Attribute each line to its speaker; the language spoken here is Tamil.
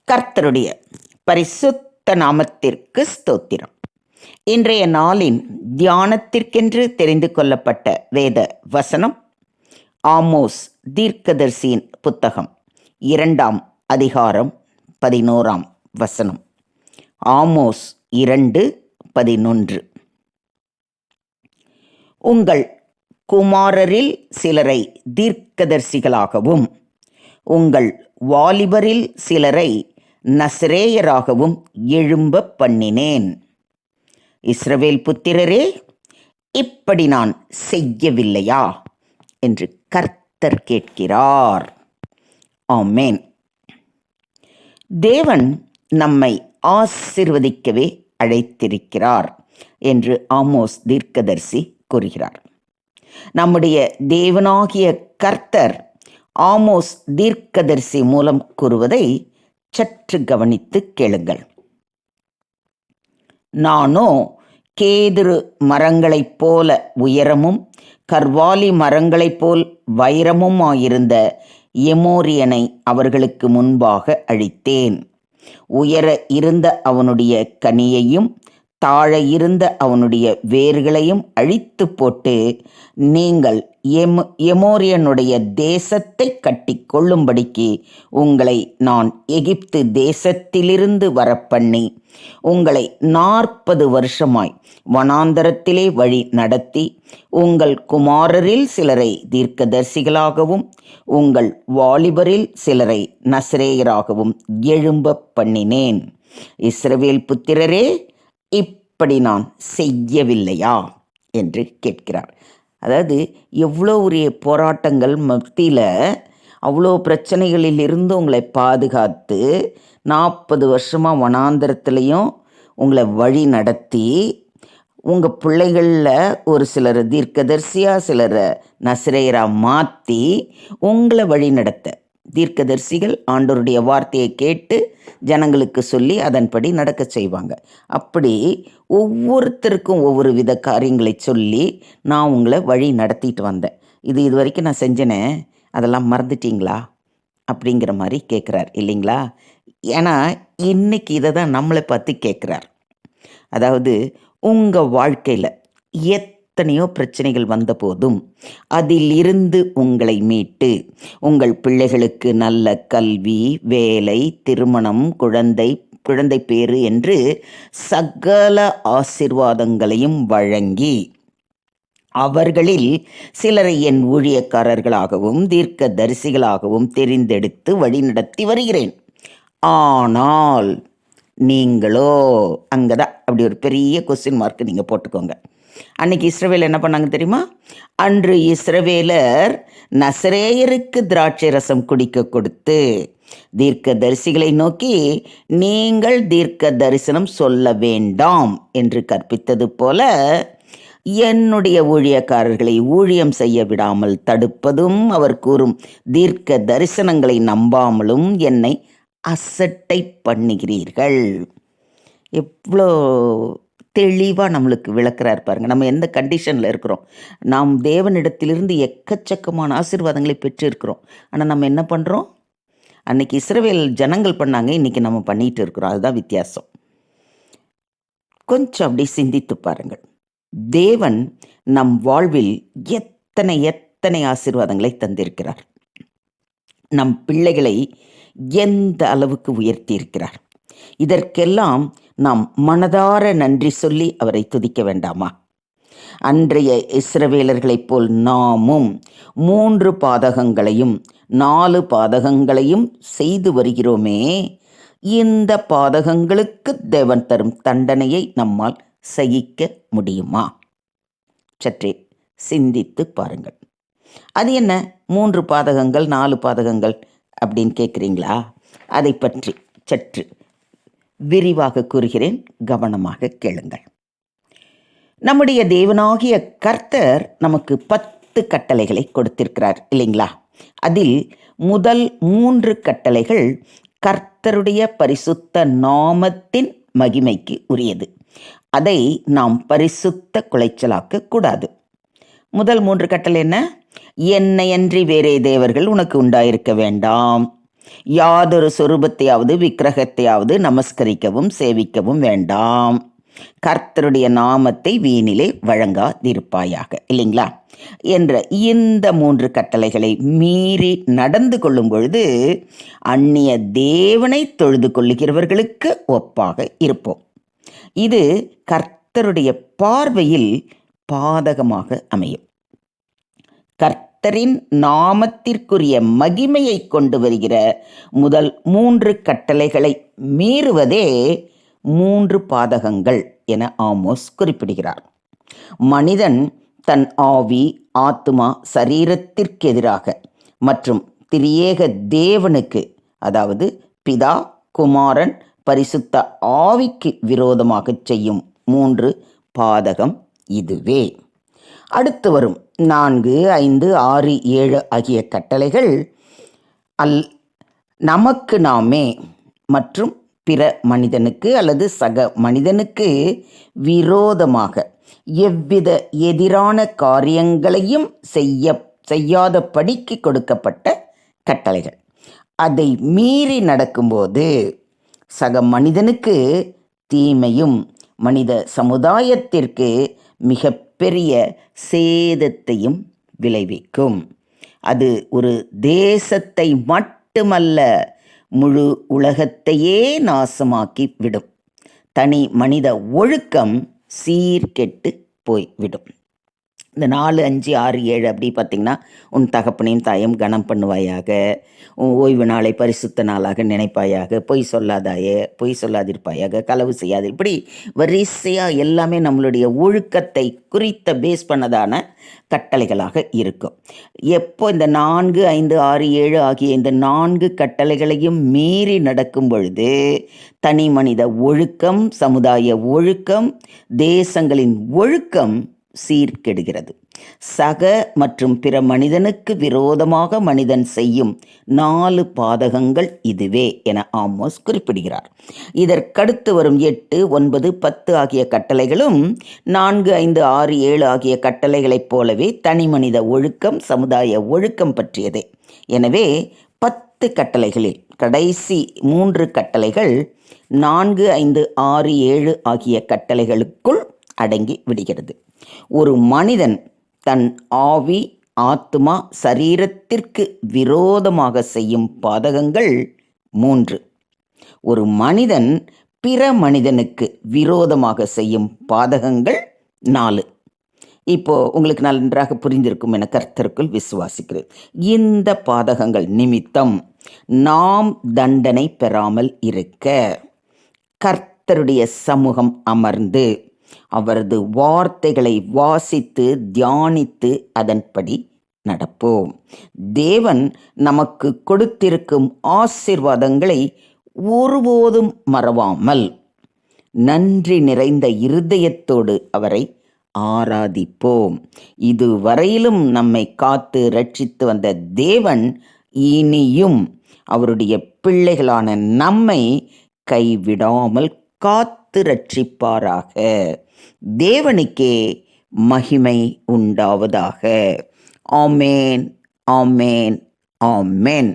Speaker 1: கர்த்தருடைய பரிசுத்த நாமத்திற்கு ஸ்தோத்திரம். இன்றைய நாளின் தியானத்திற்கென்று தெரிந்து கொள்ளப்பட்ட வேத வசனம் ஆமோஸ் தீர்க்கதரிசியின் புத்தகம் 2ஆம் அதிகாரம் 11ஆம் வசனம். ஆமோஸ் 2:11. உங்கள் குமாரரில் சிலரை தீர்க்கதரிசிகளாகவும் உங்கள் வாலிபரில் சிலரை நசரேயராகவும் எழும்ப பண்ணினேன். இஸ்ரவேல் புத்திரரே, இப்படி நான் செய்யவில்லையா என்று கர்த்தர் கேட்கிறார். ஆமென். தேவன் நம்மை ஆசீர்வதிக்கவே அழைத்திருக்கிறார் என்று ஆமோஸ் தீர்க்கதரிசி கூறுகிறார். நம்முடைய தேவனாகிய கர்த்தர் ஆமோஸ் தீர்க்கதரிசி மூலம் கூறுவதை சற்று கவனித்து கேளுங்கள். நானோ கேதுரு மரங்களைப் போல உயரமும் கர்வாலி மரங்களைப் போல் வைரமுமாயிருந்த எமோரியனை அவர்களுக்கு முன்பாக அழித்தேன். உயர இருந்த அவனுடைய கனியையும் தாழ இருந்த அவனுடைய வேர்களையும் அழித்து போட்டு, நீங்கள் எமோரியனுடைய தேசத்தை கட்டி கொள்ளும்படிக்கு உங்களை நான் எகிப்து தேசத்திலிருந்து வரப்பண்ணி உங்களை 40 வருஷமாய் வனாந்தரத்திலே வழி நடத்தி உங்கள் குமாரரில் சிலரை தீர்க்கதரிசிகளாகவும் உங்கள் வாலிபரில் சிலரை நசரேயராகவும் எழும்ப பண்ணினேன். இஸ்ரவேல் புத்திரரே, இப்படி நான் செய்யவில்லையா என்று கேட்கிறார். அதாவது எவ்வளோ உரிய போராட்டங்கள் மத்தியில் அவ்வளோ பிரச்சனைகளில் இருந்து உங்களை பாதுகாத்து 40 வருஷமாக வனாந்தரத்துலேயும் உங்களை வழி நடத்தி உங்கள் பிள்ளைகளில் ஒரு சிலரை தீர்க்கதரிசியாக சிலரை நசரேயராக மாற்றி உங்களை வழி நடத்த, தீர்க்கதரிசிகள் ஆண்டவருடைய வார்த்தையை கேட்டு ஜனங்களுக்கு சொல்லி அதன்படி நடக்க செய்வாங்க. அப்படி ஒவ்வொருத்தருக்கும் ஒவ்வொரு வித காரியங்களை சொல்லி நான் உங்களை வழி நடத்திட்டு வந்தேன். இது வரைக்கும் நான் செஞ்சேனே, அதெல்லாம் மறந்துட்டீங்களா அப்படிங்கிற மாதிரி கேட்குறார் இல்லைங்களா? ஏன்னா இன்னைக்கு இதை தான் நம்மளை பார்த்து கேட்குறார். அதாவது உங்கள் வாழ்க்கையில் எத்தனையோ பிரச்சனைகள் வந்த போதும் அதிலிருந்து உங்களை மீட்டு உங்கள் பிள்ளைகளுக்கு நல்ல கல்வி, வேலை, திருமணம், குழந்தை பேறு என்று சகல ஆசீர்வாதங்களையும் வழங்கி அவர்களில் சிலரை என் ஊழியக்காரர்களாகவும் தீர்க்க தரிசிகளாகவும் தெரிந்தெடுத்து வழிநடத்தி வருகிறேன். ஆனால் நீங்களோ, அங்கதான் அப்படி ஒரு பெரிய கொஸ்டின் மார்க் நீங்கள் போட்டுக்கோங்க. அன்னைக்கு இஸ்ரவேல் என்ன பண்ணாங்க தெரியுமா? அன்று இஸ்ரவேலர் நசரேயருக்கு திராட்சை ரசம் குடிக்க கொடுத்து தீர்க்க தரிசிகளை நோக்கி, நீங்கள் தீர்க்க தரிசனம் சொல்ல வேண்டாம் என்று கற்பித்தது போல என்னுடைய ஊழியக்காரர்களை ஊழியம் செய்ய விடாமல் தடுப்பதும் அவர் கூறும் தீர்க்க தரிசனங்களை நம்பாமலும் என்னை அசட்டை பண்ணுகிறீர்கள். எவ்வளோ தெளிவாக நம்மளுக்கு விளக்குறார் பாருங்க. நம்ம எந்த கண்டிஷனில் இருக்கிறோம். நாம் தேவனிடத்திலிருந்து எக்கச்சக்கமான ஆசீர்வாதங்களை பெற்றிருக்கிறோம். ஆனால் நம்ம என்ன பண்ணுறோம்? அன்னைக்கு இஸ்ரவேல் ஜனங்கள் பண்ணாங்க, இன்றைக்கி நம்ம பண்ணிகிட்டு இருக்கிறோம். அதுதான் வித்தியாசம். கொஞ்சம் அப்படி சிந்தித்து பாருங்கள். தேவன் நம் வாழ்வில் எத்தனை ஆசீர்வாதங்களை தந்திருக்கிறார். நம் பிள்ளைகளை எந்த அளவுக்கு உயர்த்தி இருக்கிறார். இதற்கெல்லாம் நாம் மனதார நன்றி சொல்லி அவரை துதிக்க வேண்டாமா? அன்றைய இஸ்ரவேலர்களைப் போல் நாமும் 3 பாதகங்களையும் 4 பாதகங்களையும் செய்து வருகிறோமே. இந்த பாதகங்களுக்கு தேவன் தரும் தண்டனையை நம்மால் சகிக்க முடியுமா? சற்றே சிந்தித்து பாருங்கள். அது என்ன 3 பாதகங்கள் 4 பாதகங்கள் அப்படின்னு கேட்குறீங்களா? அதை பற்றி சற்று விரிவாக கூறுகிறேன், கவனமாக கேளுங்கள். நம்முடைய தேவனாகிய கர்த்தர் நமக்கு 10 கட்டளைகளை கொடுத்திருக்கிறார் இல்லைங்களா? அதில் முதல் 3 கட்டளைகள் கர்த்தருடைய பரிசுத்த நாமத்தின் மகிமைக்கு உரியது. அதை நாம் பரிசுத்த குலைச்சலாக்க கூடாது. முதல் 3 கட்டளை என்ன? என்னையன்றி வேறே தேவர்கள் உனக்கு உண்டாயிருக்க வேண்டாம். யாதொரு சொரூபத்தையாவது விக்கிரகத்தையாவது நமஸ்கரிக்கவும் சேவிக்கவும் வேண்டாம். கர்த்தருடைய நாமத்தை வீணிலே வழங்காதிருப்பாயாக, இல்லைங்களா? என்ற இந்த 3 கட்டளைகளை மீறி நடந்து கொள்ளும் பொழுது அந்நிய தேவனை தொழுது கொள்ளுகிறவர்களுக்கு ஒப்பாக இருப்போம். இது கர்த்தருடைய பார்வையில் பாதகமாக அமையும். கர்த்தரின் நாமத்திற்குரிய மகிமையை கொண்டு வருகிற முதல் 3 கட்டளைகளை மீறுவதே 3 பாதகங்கள் என ஆமோஸ் குறிப்பிடுகிறார். மனிதன் தன் ஆவி, ஆத்துமா, சரீரத்திற்கு எதிராக மற்றும் திரியேக தேவனுக்கு, அதாவது பிதா, குமாரன், பரிசுத்த ஆவிக்கு விரோதமாக செய்யும் 3 பாதகம் இதுவே. அடுத்து வரும் 4, 5, 6, 7 ஆகிய கட்டளைகள் நமக்கு நாமே மற்றும் பிற மனிதனுக்கு அல்லது சக மனிதனுக்கு விரோதமாக எவ்வித எதிரான காரியங்களையும் செய்யாதபடிக்கு கொடுக்கப்பட்ட கட்டளைகள். அதை மீறி நடக்கும்போது சக மனிதனுக்கு தீமையும் மனித சமுதாயத்திற்கு மிகப்பெரிய சேதத்தையும் விளைவிக்கும். அது ஒரு தேசத்தை மட்டுமல்ல, முழு உலகத்தையே நாசமாக்கி விடும். தனி மனித ஒழுக்கம் சீர்கெட்டு போய்விடும். இந்த 4, 5, 6, 7 அப்படி பார்த்திங்கன்னா, உன் தகப்பனையும் தாயும் கனம் பண்ணுவாயாக, உன் ஓய்வு நாளை பரிசுத்த நாளாக நினைப்பாயாக, பொய் சொல்லாதிருப்பாயாக, களவு செய்யாது, இப்படி வரிசையாக எல்லாமே நம்மளுடைய ஒழுக்கத்தை குறித்த பேஸ் பண்ணதான கட்டளைகளாக இருக்கும். எப்போ இந்த 4, 5, 6, 7 ஆகிய இந்த 4 கட்டளைகளையும் மீறி நடக்கும் பொழுது தனி மனித ஒழுக்கம், சமுதாய ஒழுக்கம், தேசங்களின் ஒழுக்கம் சீர்கெடுகிறது. சக மற்றும் பிற மனிதனுக்கு விரோதமாக மனிதன் செய்யும் 4 பாதகங்கள் இதுவே என ஆமோஸ் குறிப்பிடுகிறார். இதற்கடுத்து வரும் 8, 9, 10 ஆகிய கட்டளைகளும் 4, 5, 6, 7 ஆகிய கட்டளைகளைப் போலவே தனி மனித ஒழுக்கம், சமுதாய ஒழுக்கம் பற்றியதே. எனவே 10 கட்டளைகளில் கடைசி 3 கட்டளைகள் 4, 5, 6, 7 ஆகிய கட்டளைகளுக்குள் அடங்கி விடுகிறது. ஒரு மனிதன் தன் ஆவி, ஆத்துமா, சரீரத்திற்கு விரோதமாக செய்யும் பாதகங்கள் 3. ஒரு மனிதன் பிற மனிதனுக்கு விரோதமாக செய்யும் பாதகங்கள் 4. இப்போ உங்களுக்கு நன்றாக புரிந்திருக்கும் என கர்த்தருக்குள் விசுவாசிக்கிறேன். இந்த பாதகங்கள் நிமித்தம் நாம் தண்டனை பெறாமல் இருக்க கர்த்தருடைய சமூகம் அமர்ந்து அவரது வார்த்தைகளை வாசித்து தியானித்து அதன்படி நடப்போம். தேவன் நமக்கு கொடுத்திருக்கும் ஆசீர்வாதங்களை ஒருபோதும் மறவாமல் நன்றி நிறைந்த இருதயத்தோடு அவரை ஆராதிப்போம். இதுவரையிலும் நம்மை காத்து ரட்சித்து வந்த தேவன் இனியும் அவருடைய பிள்ளைகளான நம்மை கைவிடாமல் காத்து ரட்சிப்பாராக. தேவனுக்கே மகிமை உண்டாவதாக. ஆமேன், ஆமேன், ஆமேன்.